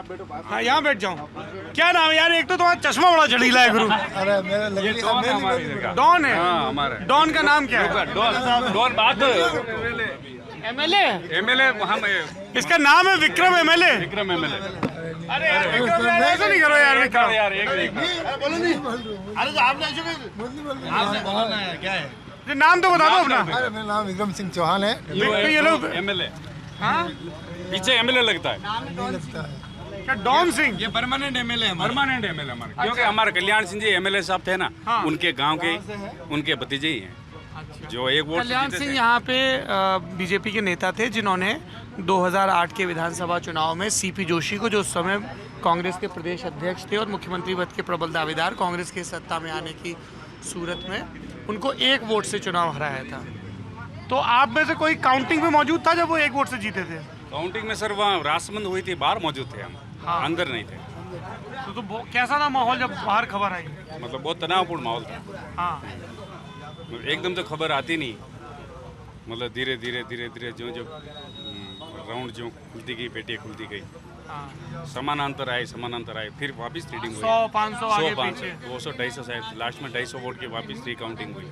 हाँ यहाँ बैठ जाऊँ। क्या नाम है यार? एक तो तुम्हारा चश्मा बड़ा झड़ीला है गुरु। अरे मेरे डॉन है। हाँ, हमारे डॉन का नाम क्या है? डॉन बात एमएलए। एमएलए हम इसका नाम है विक्रम एमएलए। विक्रम एमएलए। अरे यार विक्रम यार, ऐसा नहीं करो यार विक्रम। यार एक बोलो नहीं अरे तो आपने क्या है? ये नाम तो बता दो अपना। अरे मेरा नाम विक्रम सिंह चौहान है। ये लोग एमएलए हाँ पीछे एमएलए लगता है। लगता है क्या डॉन सिंह? ये परमानेंट एमएलए है, परमानेंट एमएलए हमारे। क्योंकि हमारे कल्याण सिंह जी एमएलए साहब थे ना, हाँ। उनके गांव के उनके भतीजे ही हैं जो एक वोट से कल्याण जीते सिंह थे। यहाँ पे बीजेपी के नेता थे जिन्होंने 2008 के विधानसभा चुनाव में सीपी जोशी को, जो उस समय कांग्रेस के प्रदेश अध्यक्ष थे और मुख्यमंत्री पद के प्रबल दावेदार, कांग्रेस के सत्ता में आने की सूरत में उनको 1 वोट से चुनाव हराया था। तो आप में से कोई काउंटिंग में मौजूद था जब वो 1 वोट से जीते थे? काउंटिंग में सर वहाँ रासमंद हुई थी, बाहर मौजूद थे हम, हाँ। अंदर नहीं थे। तो कैसा था माहौल जब बाहर खबर आई? मतलब बहुत तनावपूर्ण माहौल था। हाँ एकदम तो खबर आती नहीं, मतलब धीरे धीरे जो राउंड जो खुलती गई, पेटियाँ खुलती गई, हाँ। समानांतर आए, फिर वापस रीडिंग हुई। 100-500 आगे 100 पीछे। 200-250 शायद, लास्ट में 250 वोट की वापस रिकाउंटिंग हुई।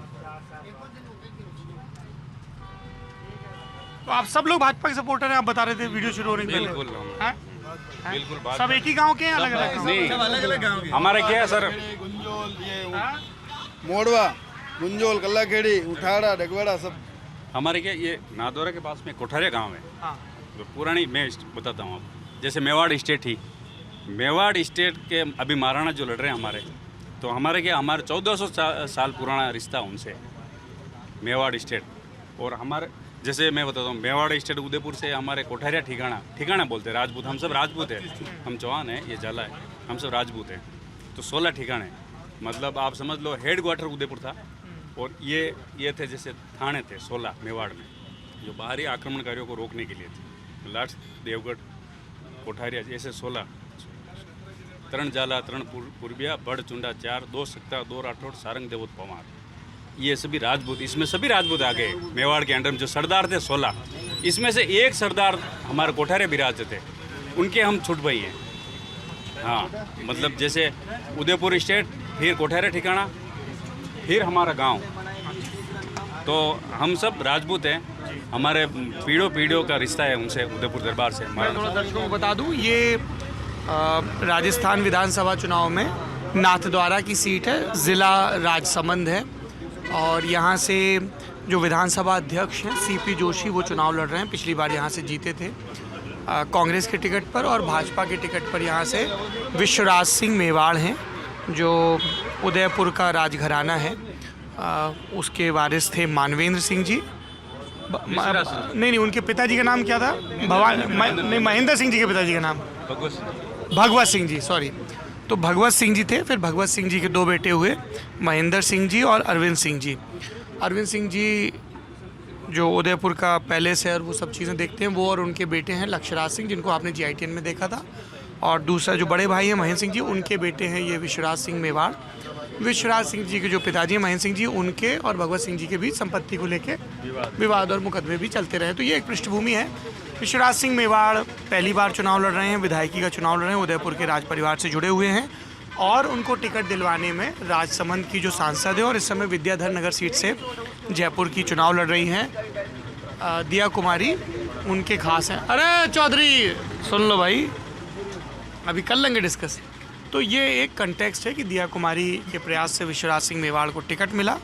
तो आप सब लोग भाजपा के सपोर्टर हैं, आप बता रहे थे वीडियो शुरू होने के पहले। बिल्कुल हैं? बिल्कुल बात सब एक ही गांव के हैं? अलग अलग? नहीं, अलग अलग गाँव के। हमारे क्या है सर, गुंजोल ये हाँ? मोड़वा गुंजोल कल्लाखेड़ी उठाड़ा डगवाड़ा सब। हमारे क्या ये नादौरा के पास में कोठारिया गांव है। हाँ। तो पुरानी मैं बताता हूँ आपको, जैसे मेवाड़ स्टेट थी, मेवाड़ स्टेट के अभी महाराणा जो लड़ रहे हैं हमारे, तो हमारे क्या हमारे 1400 साल पुराना रिश्ता उनसे, मेवाड़ स्टेट। और हमारे जैसे मैं बताता हूँ, मेवाड़ स्टेट उदयपुर से हमारे कोठारिया ठिकाना बोलते हैं, राजपूत, हम सब राजपूत हैं, हम चौहान हैं, ये जाला है, हम सब राजपूत हैं। तो 16 ठिकाने, मतलब आप समझ लो हेड क्वार्टर उदयपुर था। और ये थे जैसे थाने थे 16 मेवाड़ में, जो बाहरी आक्रमणकारियों को रोकने के लिए थे। लास्ट देवगढ़ कोठारिया ऐसे 16, तरण जाला, तरण पूर्बिया, बड़ चुंडा 4, 2 सक्ता, 2 राठौड़, सारंग देवोत पवार, ये सभी राजपूत, इसमें सभी राजपूत आ गए मेवाड़ के अंडर में। जो सरदार थे 16, इसमें से एक सरदार हमारे कोठारिया बिराजते थे, उनके हम छुट भाई हैं। हाँ, मतलब जैसे उदयपुर स्टेट, फिर कोठारिया ठिकाना, फिर हमारा गांव, तो हम सब राजपूत हैं। हमारे पीढ़ियों का रिश्ता है उनसे, उदयपुर दरबार से। मैं थोड़ा दर्शकों को बता दूं, ये राजस्थान विधानसभा चुनाव में नाथद्वारा की सीट है, ज़िला राजसमंद है। और यहाँ से जो विधानसभा अध्यक्ष हैं सीपी जोशी, वो चुनाव लड़ रहे हैं। पिछली बार यहाँ से जीते थे कांग्रेस के टिकट पर, और भाजपा के टिकट पर यहाँ से विश्वराज सिंह मेवाड़ हैं, जो उदयपुर का राजघराना है। उसके वारिस थे मानवेंद्र सिंह जी। नहीं, उनके पिताजी का नाम क्या था? नहीं, महेंद्र सिंह जी के पिताजी का नाम भगवत सिंह जी, सॉरी। तो भगवत सिंह जी थे, फिर भगवत सिंह जी के 2 बेटे हुए, महेंद्र सिंह जी और अरविंद सिंह जी। अरविंद सिंह जी जो उदयपुर का पैलेस है और वो सब चीज़ें देखते हैं, वो और उनके बेटे हैं लक्षराज सिंह, जिनको आपने GITN में देखा था। और दूसरा जो बड़े भाई हैं महेंद्र सिंह जी, उनके बेटे हैं ये विश्वराज सिंह मेवाड़। विश्वराज सिंह जी के जो पिताजी हैं महेंद्र सिंह जी, उनके और भगवत सिंह जी के बीच संपत्ति को लेके विवाद और मुकदमे भी चलते रहे। तो ये एक पृष्ठभूमि है। विश्वराज सिंह मेवाड़ पहली बार चुनाव लड़ रहे हैं, विधायकी का चुनाव लड़ रहे हैं, उदयपुर के राज परिवार से जुड़े हुए हैं, और उनको टिकट दिलवाने में राजसमंद की जो सांसद है और इस समय विद्याधर नगर सीट से जयपुर की चुनाव लड़ रही हैं दिया कुमारी, उनके खास हैं। अरे चौधरी सुन लो भाई, अभी कर लेंगे डिस्कस। तो ये एक कंटेक्स्ट है कि दिया कुमारी के प्रयास से विश्वराज सिंह मेवाड़ को टिकट मिला।